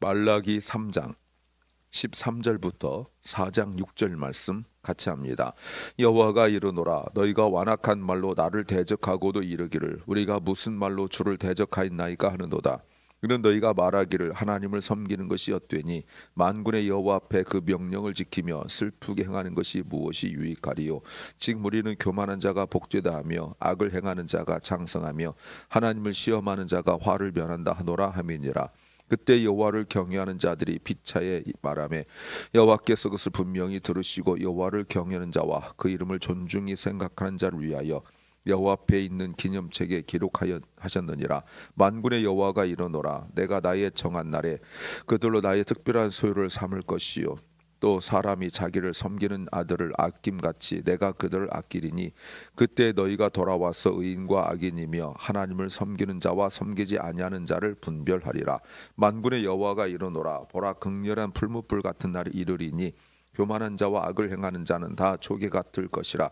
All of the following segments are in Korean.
말라기 3장 13절부터 4장 6절 말씀 같이 합니다. 여호와가 이르노라 너희가 완악한 말로 나를 대적하고도 이르기를 우리가 무슨 말로 주를 대적하였나이까 하는도다. 이는 너희가 말하기를 하나님을 섬기는 것이 엇되니 만군의 여호와 앞에 그 명령을 지키며 슬프게 행하는 것이 무엇이 유익하리요. 즉 우리는 교만한 자가 복되다 하며 악을 행하는 자가 장성하며 하나님을 시험하는 자가 화를 면한다 하노라 함이니라. 그때 여호와를 경외하는 자들이 비차에 말하며 여호와께서 그것을 분명히 들으시고 여호와를 경외하는 자와 그 이름을 존중히 생각하는 자를 위하여 여호와 앞에 있는 기념책에 기록하셨느니라. 만군의 여호와가 이르노라 내가 나의 정한 날에 그들로 나의 특별한 소유를 삼을 것이요 또 사람이 자기를 섬기는 아들을 아낌같이 내가 그들을 아끼리니 그때 너희가 돌아와서 의인과 악인이며 하나님을 섬기는 자와 섬기지 아니하는 자를 분별하리라. 만군의 여호와가 이르노라 보라 극렬한 풀무불 같은 날이 이르리니 교만한 자와 악을 행하는 자는 다 조개 같을 것이라.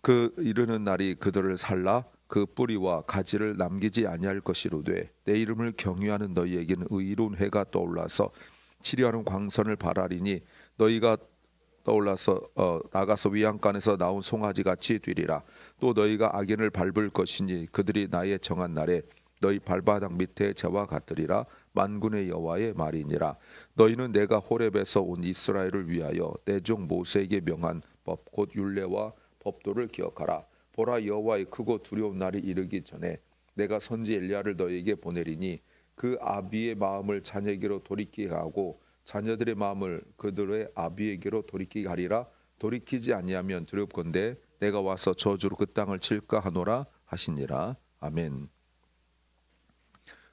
그 이르는 날이 그들을 살라 그 뿌리와 가지를 남기지 아니할 것이로되 내 이름을 경외하는 너희에게는 의로운 해가 떠올라서 치료하는 광선을 발하리니 너희가 떠올라서 나가서 위안간에서 나온 송아지 같이 뛰리라. 또 너희가 악인을 밟을 것이니 그들이 나의 정한 날에 너희 발바닥 밑에 재와 같으리라. 만군의 여호와의 말이니라. 너희는 내가 호렙에서 온 이스라엘을 위하여 내 종 모세에게 명한 법 곧 율례와 법도를 기억하라. 보라 여호와의 크고 두려운 날이 이르기 전에 내가 선지 엘리야를 너희에게 보내리니 그 아비의 마음을 자녀에게로 돌이키게 하고 자녀들의 마음을 그들의 아비에게로 돌이키게 하리라. 돌이키지 아니하면 두렵건대 내가 와서 저주로 그 땅을 칠까 하노라 하시니라. 아멘.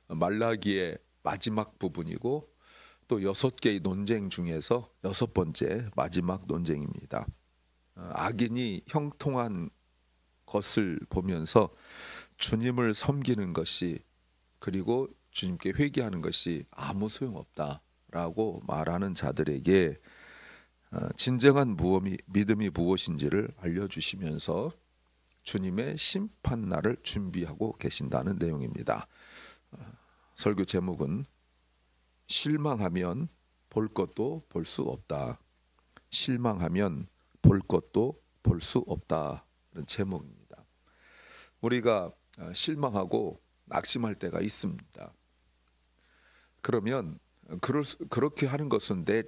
말라기의 마지막 부분이고 또 6개의 논쟁 중에서 6번째 마지막 논쟁입니다. 악인이 형통한 것을 보면서 주님을 섬기는 것이 그리고 주님께 회개하는 것이 아무 소용없다라고 말하는 자들에게 진정한 믿음이 무엇인지를 알려주시면서 주님의 심판날을 준비하고 계신다는 내용입니다. 설교 제목은 실망하면 볼 것도 볼 수 없다. 실망하면 볼 것도 볼 수 없다는 제목입니다. 우리가 실망하고 낙심할 때가 있습니다. 그러면 그렇게 하는 것은 내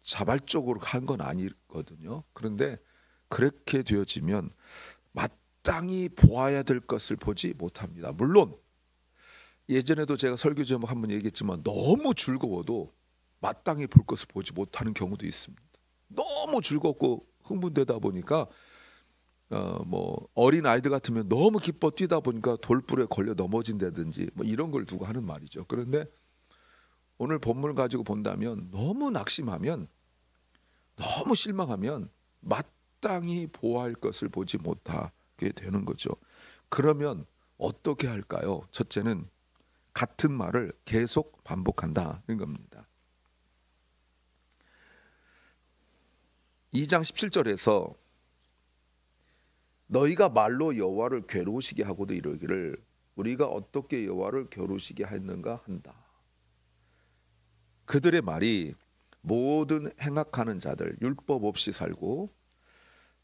자발적으로 한 건 아니거든요. 그런데 그렇게 되어지면 마땅히 보아야 될 것을 보지 못합니다. 물론 예전에도 제가 설교 제목 한번 얘기했지만 너무 즐거워도 마땅히 볼 것을 보지 못하는 경우도 있습니다. 너무 즐겁고 흥분되다 보니까 어린 아이들 같으면 너무 기뻐 뛰다 보니까 돌불에 걸려 넘어진다든지 이런 걸 두고 하는 말이죠. 그런데 오늘 본문을 가지고 본다면 너무 낙심하면 너무 실망하면 마땅히 보아할 것을 보지 못하게 되는 거죠. 그러면 어떻게 할까요? 첫째는 같은 말을 계속 반복한다는 겁니다. 2장 17절에서 너희가 말로 여호와를 괴로우시게 하고도 이르기를 우리가 어떻게 여호와를 괴로우시게 했는가 한다. 그들의 말이 모든 행악하는 자들, 율법 없이 살고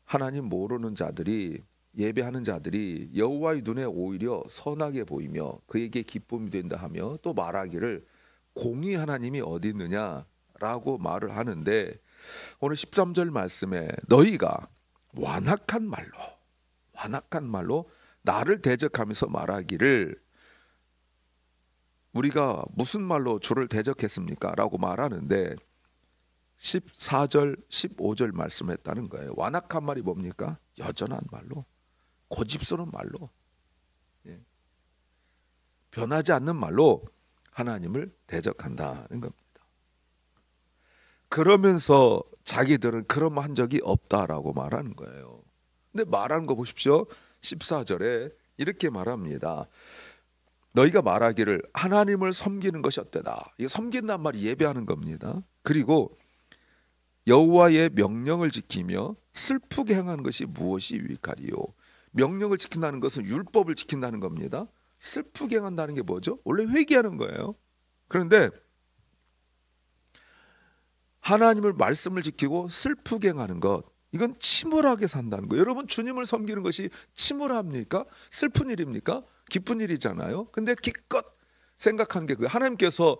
하나님 모르는 자들이 예배하는 자들이 여호와의 눈에 오히려 선하게 보이며 그에게 기쁨이 된다 하며 또 말하기를 공의 하나님이 어디 있느냐라고 말을 하는데 오늘 13절 말씀에 너희가 완악한 말로 나를 대적하면서 말하기를 우리가 무슨 말로 주를 대적했습니까? 라고 말하는데 14절 15절 말씀했다는 거예요. 완악한 말이 뭡니까? 여전한 말로 고집스러운 말로 변하지 않는 말로 하나님을 대적한다는 겁니다. 그러면서 자기들은 그런 말 한 적이 없다라고 말하는 거예요. 근데 말하는 거 보십시오. 14절에 이렇게 말합니다. 너희가 말하기를 하나님을 섬기는 것이 어때다. 이게 섬긴다는 말이 예배하는 겁니다. 그리고 여호와의 명령을 지키며 슬프게 행하는 것이 무엇이 유익하리요. 명령을 지킨다는 것은 율법을 지킨다는 겁니다. 슬프게 행한다는 게 뭐죠? 원래 회개하는 거예요. 그런데 하나님을 말씀을 지키고 슬프게 행하는 것, 이건 침울하게 산다는 거예요. 여러분, 주님을 섬기는 것이 침울합니까? 슬픈 일입니까? 기쁜 일이잖아요. 근데 기껏 생각한 게 그거예요. 하나님께서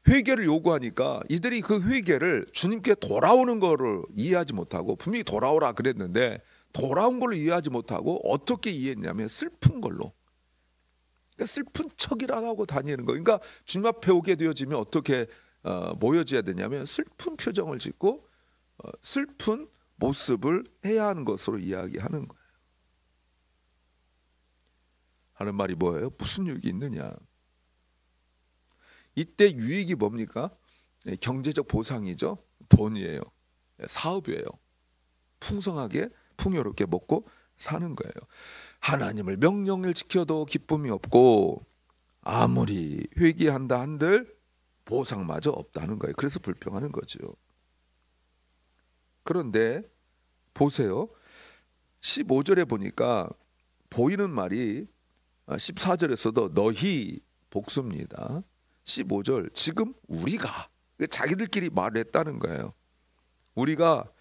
회개를 요구하니까 이들이 그 회개를 주님께 돌아오는 거를 이해하지 못하고, 분명히 돌아오라 그랬는데 돌아온 걸로 이해하지 못하고 어떻게 이해했냐면 슬픈 걸로, 그러니까 슬픈 척이라고 하고 다니는 거. 그러니까 주님 앞에 오게 되어지면 어떻게 모여져야 되냐면 슬픈 표정을 짓고 슬픈 모습을 해야 하는 것으로 이야기하는 거예요. 하는 말이 뭐예요? 무슨 유익이 있느냐? 이때 유익이 뭡니까? 경제적 보상이죠. 돈이에요. 사업이에요. 풍성하게 풍요롭게 먹고 사는 거예요. 하나님을 명령을 지켜도 기쁨이 없고 아무리 회개한다 한들 보상마저 없다는 거예요. 그래서 불평하는 거죠. 그런데 보세요. 15절에 보니까 보이는 말이 14절에서도 너희 복수입니다. 15절 지금 우리가, 자기들끼리 말을 했다는 거예요. 우리가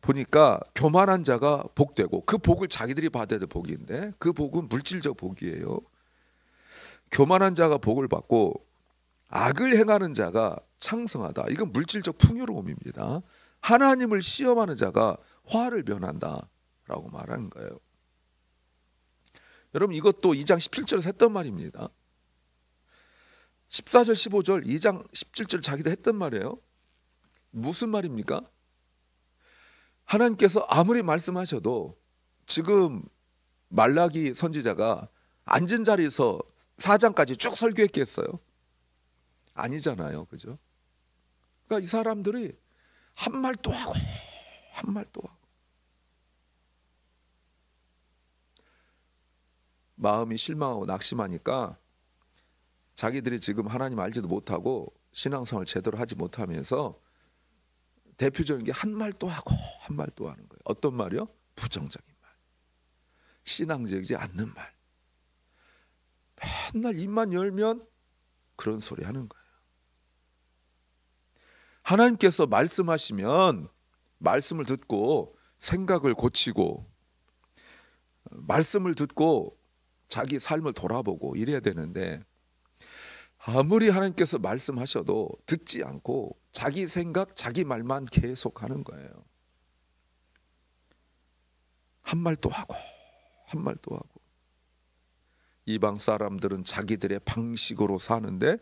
보니까 교만한 자가 복되고, 그 복을 자기들이 받아야 될 복인데 그 복은 물질적 복이에요. 교만한 자가 복을 받고 악을 행하는 자가 창성하다. 이건 물질적 풍요로움입니다. 하나님을 시험하는 자가 화를 면한다 라고 말하는 거예요. 여러분, 이것도 2장 17절에서 했던 말입니다. 14절 15절 2장 17절 자기도 했던 말이에요. 무슨 말입니까? 하나님께서 아무리 말씀하셔도 지금 말라기 선지자가 앉은 자리에서 4장까지 쭉 설교했겠어요? 아니잖아요. 그죠? 그러니까 이 사람들이 한 말 또 하고 한 말 또 하고, 마음이 실망하고 낙심하니까 자기들이 지금 하나님 알지도 못하고 신앙생활을 제대로 하지 못하면서 대표적인 게 한 말 또 하고 한 말 또 하는 거예요. 어떤 말이요? 부정적인 말, 신앙적이지 않는 말. 맨날 입만 열면 그런 소리 하는 거예요. 하나님께서 말씀하시면 말씀을 듣고 생각을 고치고, 말씀을 듣고 자기 삶을 돌아보고 이래야 되는데, 아무리 하나님께서 말씀하셔도 듣지 않고 자기 생각, 자기 말만 계속하는 거예요. 한 말 또 하고 한 말 또 하고. 이방 사람들은 자기들의 방식으로 사는데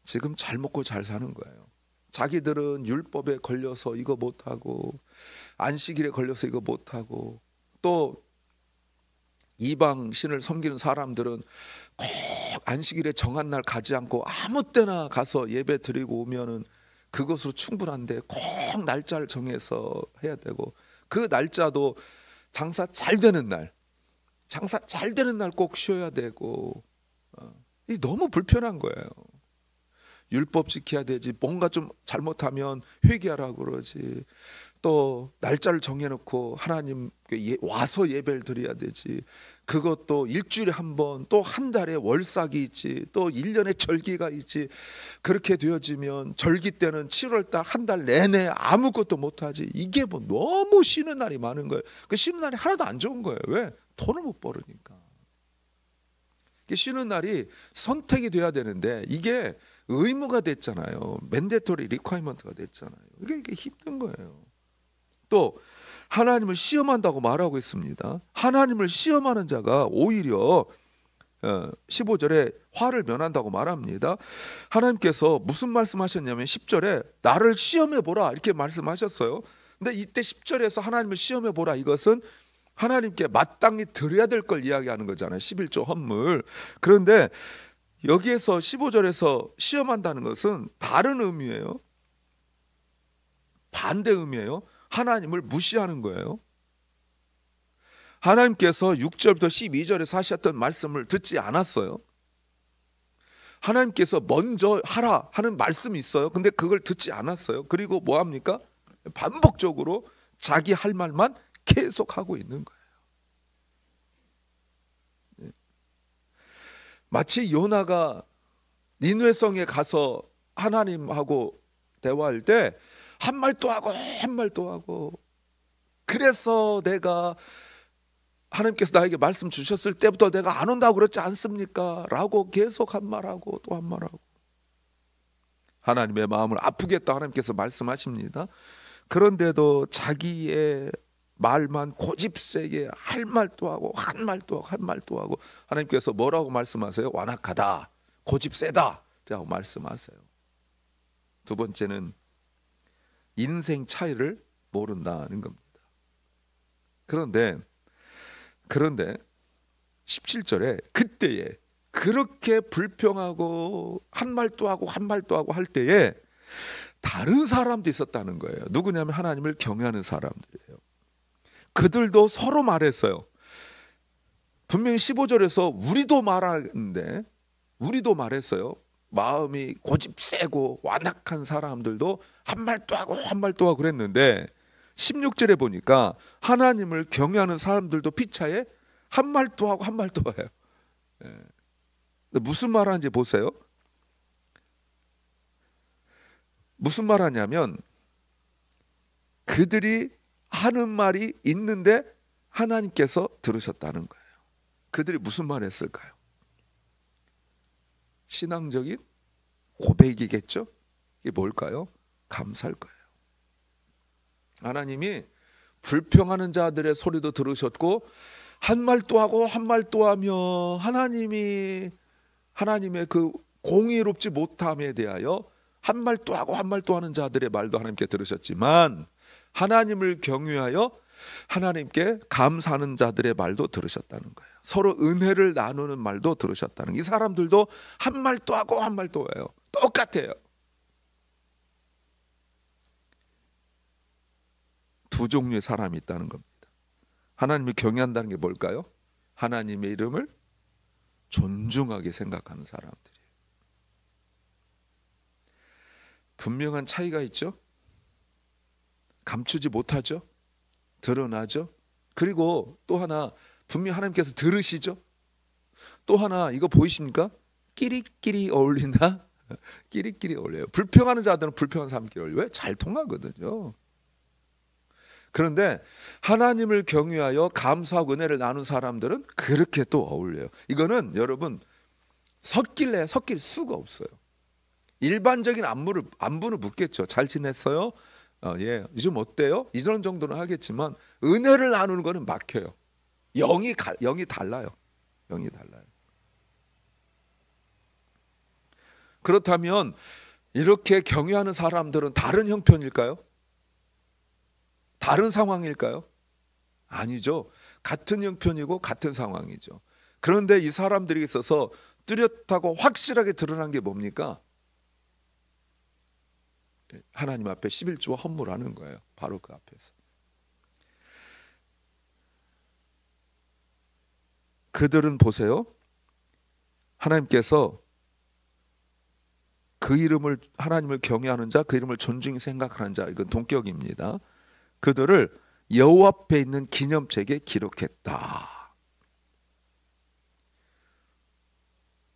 지금 잘 먹고 잘 사는 거예요. 자기들은 율법에 걸려서 이거 못하고, 안식일에 걸려서 이거 못하고, 또 이방 신을 섬기는 사람들은 꼭 안식일에 정한 날 가지 않고 아무 때나 가서 예배 드리고 오면은 그것으로 충분한데 꼭 날짜를 정해서 해야 되고, 그 날짜도 장사 잘 되는 날, 장사 잘 되는 날 꼭 쉬어야 되고, 이 너무 불편한 거예요. 율법 지켜야 되지, 뭔가 좀 잘못하면 회개하라고 그러지, 또 날짜를 정해놓고 하나님께 와서 예배를 드려야 되지, 그것도 일주일에 한 번, 또 한 달에 월삭이 있지, 또 1년에 절기가 있지. 그렇게 되어지면 절기 때는 7월달 한 달 내내 아무것도 못하지. 이게 뭐 너무 쉬는 날이 많은 거예요. 그 쉬는 날이 하나도 안 좋은 거예요. 왜? 돈을 못 벌으니까. 쉬는 날이 선택이 돼야 되는데 이게 의무가 됐잖아요. 맨데토리 리ኳ이먼트가 됐잖아요. 이게 힘든 거예요. 또 하나님을 시험한다고 말하고 있습니다. 하나님을 시험하는 자가 오히려 15절에 화를 면한다고 말합니다. 하나님께서 무슨 말씀하셨냐면 10절에 나를 시험해 보라 이렇게 말씀하셨어요. 근데 이때 10절에서 하나님을 시험해 보라, 이것은 하나님께 마땅히 드려야 될 걸 이야기하는 거잖아요. 11조 헌물. 그런데 여기에서 15절에서 시험한다는 것은 다른 의미예요. 반대 의미예요. 하나님을 무시하는 거예요. 하나님께서 6절부터 12절에서 하셨던 말씀을 듣지 않았어요. 하나님께서 먼저 하라 하는 말씀이 있어요. 근데 그걸 듣지 않았어요. 그리고 뭐 합니까? 반복적으로 자기 할 말만 계속하고 있는 거예요. 마치 요나가 니느웨 성에 가서 하나님하고 대화할 때 한 말 또 하고 한 말 또 하고, 그래서 내가 하나님께서 나에게 말씀 주셨을 때부터 내가 안 온다고 그랬지 않습니까? 라고 계속 한 말하고 또 한 말하고, 하나님의 마음을 아프게 했다 하나님께서 말씀하십니다. 그런데도 자기의 말만 고집세게 할 말도 하고 한 말도 하고 한 말도 하고, 하나님께서 뭐라고 말씀하세요? 완악하다, 고집세다 라고 말씀하세요. 두 번째는 인생 차이를 모른다는 겁니다. 그런데 17절에 그때에 그렇게 불평하고 한 말도 하고 한 말도 하고 할 때에 다른 사람도 있었다는 거예요. 누구냐면 하나님을 경외하는 사람들이에요. 그들도 서로 말했어요. 분명히 15절에서 우리도 말하는데, 우리도 말했어요. 마음이 고집 세고 완악한 사람들도 한 말도 하고 한 말도 하고 그랬는데, 16절에 보니까 하나님을 경외하는 사람들도 피차에 한 말도 하고 한 말도 해요. 무슨 말 하는지 보세요. 무슨 말 하냐면, 그들이 하는 말이 있는데 하나님께서 들으셨다는 거예요. 그들이 무슨 말 했을까요? 신앙적인 고백이겠죠? 이게 뭘까요? 감사할 거예요. 하나님이 불평하는 자들의 소리도 들으셨고, 한 말 또 하고 한 말 또 하며 하나님의 그 공의롭지 못함에 대하여 한 말 또 하고 한 말 또 하는 자들의 말도 하나님께 들으셨지만, 하나님을 경외하여 하나님께 감사하는 자들의 말도 들으셨다는 거예요. 서로 은혜를 나누는 말도 들으셨다는 거예요. 이 사람들도 한 말 또 하고 한 말 또 해요. 똑같아요. 두 종류의 사람이 있다는 겁니다. 하나님을 경외한다는 게 뭘까요? 하나님의 이름을 존중하게 생각하는 사람들이에요. 분명한 차이가 있죠. 감추지 못하죠. 드러나죠. 그리고 또 하나, 분명히 하나님께서 들으시죠. 또 하나, 이거 보이십니까? 끼리끼리 어울린다. 끼리끼리 어울려요. 불평하는 자들은 불평한 사람끼리 어울려요. 왜? 잘 통하거든요. 그런데 하나님을 경외하여 감사하고 은혜를 나눈 사람들은 그렇게 또 어울려요. 이거는 여러분 섞일 수가 없어요. 일반적인 안부는 묻겠죠. 잘 지냈어요? 예, 요즘 어때요? 이런 정도는 하겠지만, 은혜를 나누는 거는 막혀요. 영이 달라요. 영이 달라요. 그렇다면 이렇게 경외하는 사람들은 다른 형편일까요? 다른 상황일까요? 아니죠. 같은 형편이고 같은 상황이죠. 그런데 이 사람들에게 있어서 뚜렷하고 확실하게 드러난 게 뭡니까? 하나님 앞에 11조와 헌물하는 거예요. 바로 그 앞에서. 그들은 보세요. 하나님께서 그 이름을, 하나님을 경외하는 자, 그 이름을 존중히 생각하는 자, 이건 동격입니다. 그들을 여호와 앞에 있는 기념책에 기록했다.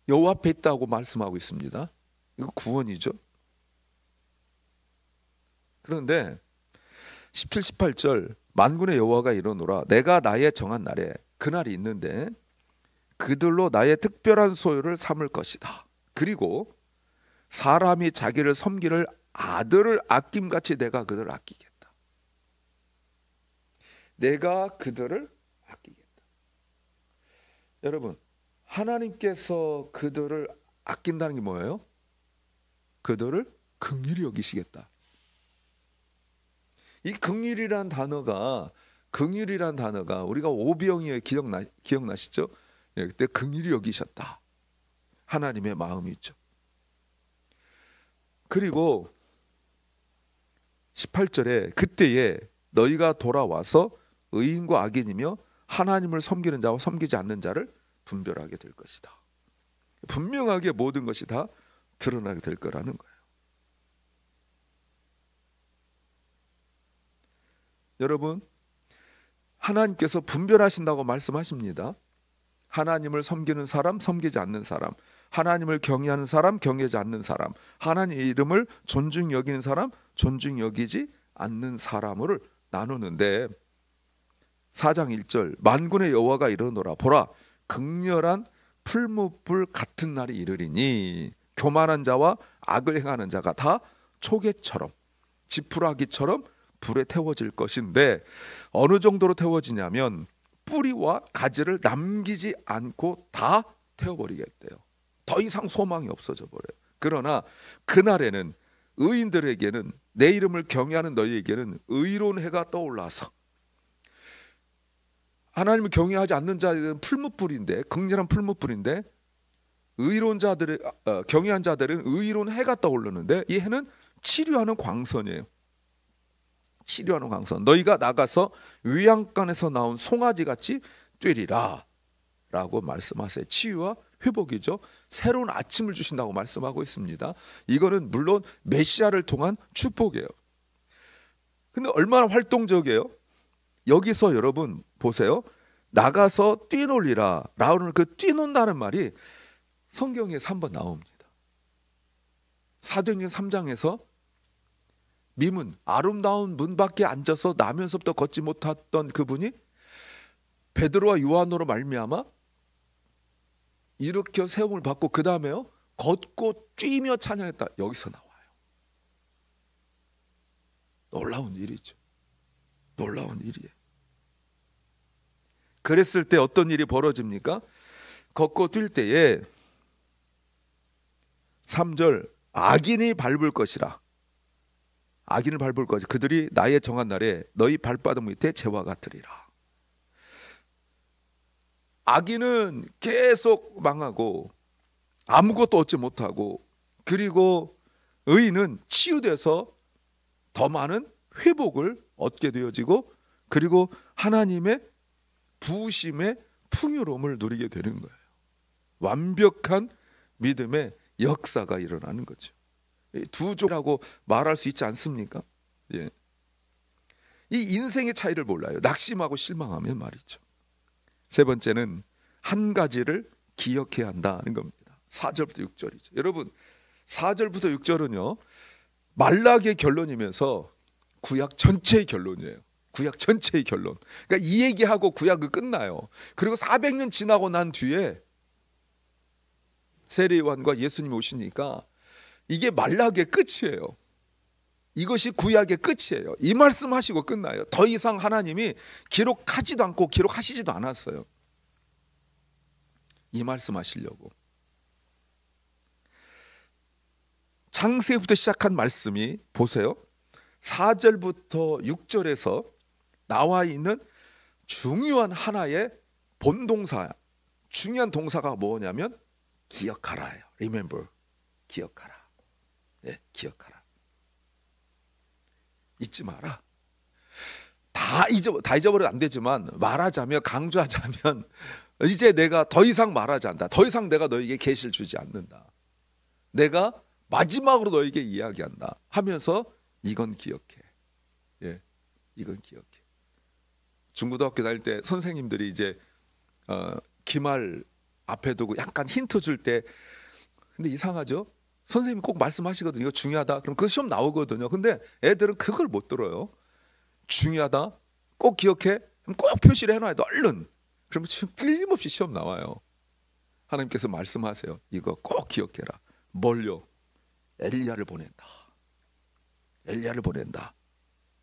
여호와 앞에 있다고 말씀하고 있습니다. 이거 구원이죠. 그런데 17, 18절, 만군의 여호와가 이르노라 내가 나의 정한 날에, 그날이 있는데 그들로 나의 특별한 소유를 삼을 것이다. 그리고 사람이 자기를 섬기를 아들을 아낌같이 내가 그들을 아끼겠다. 내가 그들을 아끼겠다. 여러분, 하나님께서 그들을 아낀다는 게 뭐예요? 그들을 긍휼히 여기시겠다. 이 긍휼이란 단어가 우리가 오병이어 기억나시죠? 그때 긍휼히 여기셨다. 하나님의 마음이 있죠. 그리고 18절에 그때에 너희가 돌아와서 의인과 악인이며 하나님을 섬기는 자와 섬기지 않는 자를 분별하게 될 것이다. 분명하게 모든 것이 다 드러나게 될 거라는 거예요. 여러분, 하나님께서 분별하신다고 말씀하십니다. 하나님을 섬기는 사람, 섬기지 않는 사람. 하나님을 경외하는 사람, 경외하지 않는 사람, 하나님의 이름을 존중 여기는 사람, 존중 여기지 않는 사람을 나누는데 4장 1절 만군의 여호와가 이르노라 보라 극렬한 풀무불 같은 날이 이르리니 교만한 자와 악을 행하는 자가 다 초계처럼 지푸라기처럼 불에 태워질 것인데 어느 정도로 태워지냐면 뿌리와 가지를 남기지 않고 다 태워버리겠대요. 더 이상 소망이 없어져 버려요. 그러나 그날에는 의인들에게는 내 이름을 경외하는 너희에게는 의로운 해가 떠올라서 하나님을 경외하지 않는 자들은 풀무불인데 극렬한 풀무불인데 의로운 자들의 경외한 자들은 의로운 해가 떠오르는데 이 해는 치료하는 광선이에요. 치료하는 광선. 너희가 나가서 위양간에서 나온 송아지 같이 뛰리라 라고 말씀하세요. 치유와 회복이죠. 새로운 아침을 주신다고 말씀하고 있습니다. 이거는 물론 메시아를 통한 축복이에요. 근데 얼마나 활동적이에요? 여기서 여러분 보세요. 나가서 뛰놀리라 라는 그 뛰논다는 말이 성경에서 한번 나옵니다. 사도행전 3장에서 미문 아름다운 문 밖에 앉아서 나면서부터 걷지 못했던 그분이 베드로와 요한으로 말미암아 일으켜 세움을 받고 그 다음에요 걷고 뛰며 찬양했다. 여기서 나와요. 놀라운 일이죠. 놀라운 일이에요. 그랬을 때 어떤 일이 벌어집니까? 걷고 뛸 때에 3절 악인이 밟을 것이라. 악인을 밟을 것이 그들이 나의 정한 날에 너희 발바닥 밑에 재와 같으리라. 악인은 계속 망하고 아무것도 얻지 못하고 그리고 의인은 치유돼서 더 많은 회복을 얻게 되어지고 그리고 하나님의 부으심의 풍요로움을 누리게 되는 거예요. 완벽한 믿음의 역사가 일어나는 거죠. 두 종이라고 말할 수 있지 않습니까? 예. 이 인생의 차이를 몰라요. 낙심하고 실망하면 말이죠. 세 번째는 한 가지를 기억해야 한다는 겁니다. 4절부터 6절이죠. 여러분 4절부터 6절은요 말라기의 결론이면서 구약 전체의 결론이에요. 구약 전체의 결론. 그러니까 이 얘기하고 구약은 끝나요. 그리고 400년 지나고 난 뒤에 세례요한과 예수님이 오시니까 이게 말라기의 끝이에요. 이것이 구약의 끝이에요. 이 말씀하시고 끝나요. 더 이상 하나님이 기록하지도 않고 기록하시지도 않았어요. 이 말씀하시려고. 창세부터 시작한 말씀이 보세요. 4절부터 6절에서 나와 있는 중요한 하나의 본동사, 중요한 동사가 뭐냐면 기억하라예요. Remember, 기억하라. 네, 기억하라. 잊지 마라. 다 잊어버려도 안 되지만 말하자면 강조하자면 이제 내가 더 이상 말하지 않는다. 더 이상 내가 너에게 계시를 주지 않는다. 내가 마지막으로 너에게 이야기한다 하면서 이건 기억해. 예, 이건 기억해. 중고등학교 다닐 때 선생님들이 이제 기말 앞에 두고 약간 힌트 줄 때 근데 이상하죠? 선생님이 꼭 말씀하시거든요. 이거 중요하다. 그럼 그 시험 나오거든요. 근데 애들은 그걸 못 들어요. 중요하다. 꼭 기억해. 그럼 꼭 표시를 해놔야 돼. 얼른. 그러면 틀림없이 시험 나와요. 하나님께서 말씀하세요. 이거 꼭 기억해라. 뭘요? 엘리야를 보낸다. 엘리야를 보낸다.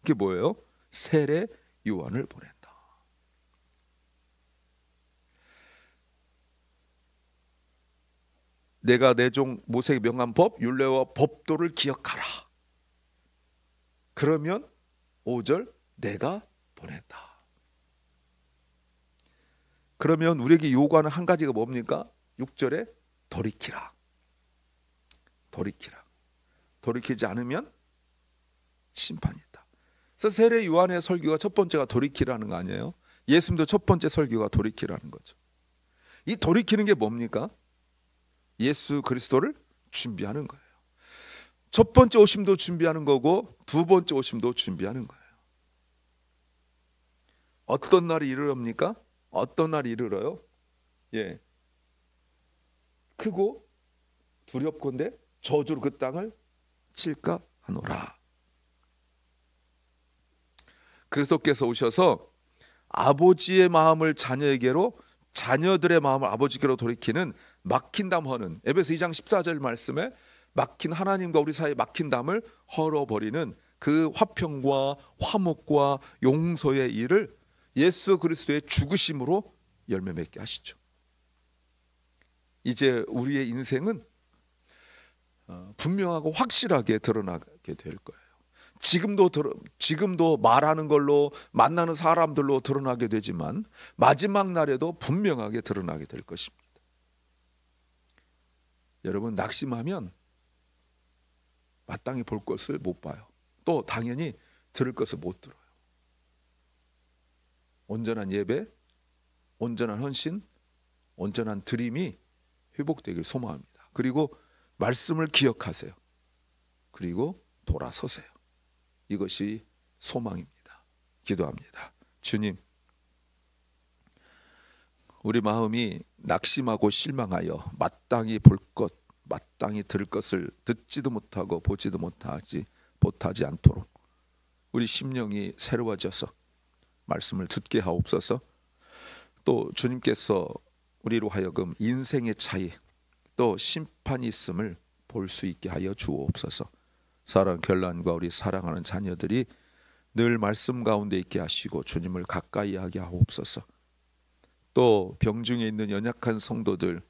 그게 뭐예요? 세례 요한을 보낸다. 내가 내 종 모세에게 명한 법, 율례와 법도를 기억하라. 그러면 5절 내가 보낸다. 그러면 우리에게 요구하는 한 가지가 뭡니까? 6절에 돌이키라. 돌이키라. 돌이키지 않으면 심판이 있다. 그래서 세례 요한의 설교가 첫 번째가 돌이키라는 거 아니에요? 예수님도 첫 번째 설교가 돌이키라는 거죠. 이 돌이키는 게 뭡니까? 예수 그리스도를 준비하는 거예요. 첫 번째 오심도 준비하는 거고 두 번째 오심도 준비하는 거예요. 어떤 날이 이르럽니까? 어떤 날이 이르러요? 예, 크고 두렵건대 저주로 그 땅을 칠까 하노라. 그리스도께서 오셔서 아버지의 마음을 자녀에게로, 자녀들의 마음을 아버지께로 돌이키는 막힌 담 허는, 에베소 2장 14절 말씀에 막힌, 하나님과 우리 사이에 막힌 담을 헐어버리는 그 화평과 화목과 용서의 일을 예수 그리스도의 죽으심으로 열매 맺게 하시죠. 이제 우리의 인생은 분명하고 확실하게 드러나게 될 거예요. 지금도 말하는 걸로, 만나는 사람들로 드러나게 되지만 마지막 날에도 분명하게 드러나게 될 것입니다. 여러분, 낙심하면 마땅히 볼 것을 못 봐요. 또 당연히 들을 것을 못 들어요. 온전한 예배, 온전한 헌신, 온전한 드림이 회복되길 소망합니다. 그리고 말씀을 기억하세요. 그리고 돌아서세요. 이것이 소망입니다. 기도합니다. 주님, 우리 마음이 낙심하고 실망하여 마땅히 볼 것, 마땅히 들을 것을 듣지도 못하고 보지도 못하지 않도록 우리 심령이 새로워져서 말씀을 듣게 하옵소서. 또 주님께서 우리로 하여금 인생의 차이, 또 심판이 있음을 볼 수 있게 하여 주옵소서. 사랑 결란과 우리 사랑하는 자녀들이 늘 말씀 가운데 있게 하시고 주님을 가까이 하게 하옵소서. 또 병중에 있는 연약한 성도들,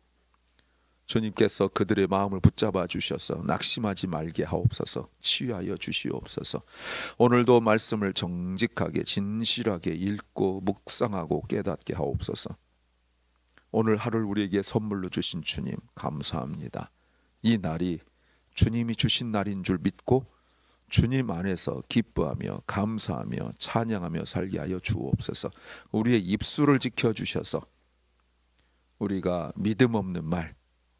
주님께서 그들의 마음을 붙잡아 주셔서 낙심하지 말게 하옵소서. 치유하여 주시옵소서. 오늘도 말씀을 정직하게 진실하게 읽고 묵상하고 깨닫게 하옵소서. 오늘 하루를 우리에게 선물로 주신 주님 감사합니다. 이 날이 주님이 주신 날인 줄 믿고 주님 안에서 기뻐하며 감사하며 찬양하며 살게 하여 주옵소서. 우리의 입술을 지켜주셔서 우리가 믿음 없는 말,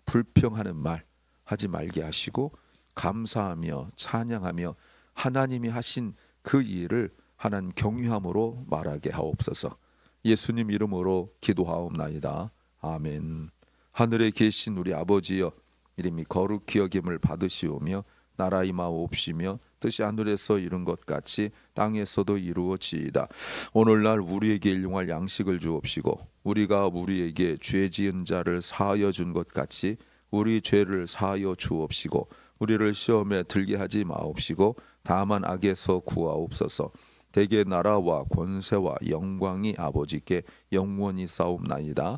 불평하는 말 하지 말게 하시고 감사하며 찬양하며 하나님이 하신 그 일을 하나님 경유함으로 말하게 하옵소서. 예수님 이름으로 기도하옵나이다. 아멘. 하늘에 계신 우리 아버지여, 이름이 거룩히 여김을 받으시오며 나라 임하옵시며 뜻이 하늘에서 이룬 것 같이 땅에서도 이루어지이다. 오늘날 우리에게 일용할 양식을 주옵시고 우리가 우리에게 죄 지은 자를 사하여 준 것 같이 우리 죄를 사하여 주옵시고 우리를 시험에 들게 하지 마옵시고 다만 악에서 구하옵소서. 대개 나라와 권세와 영광이 아버지께 영원히 싸움나이다.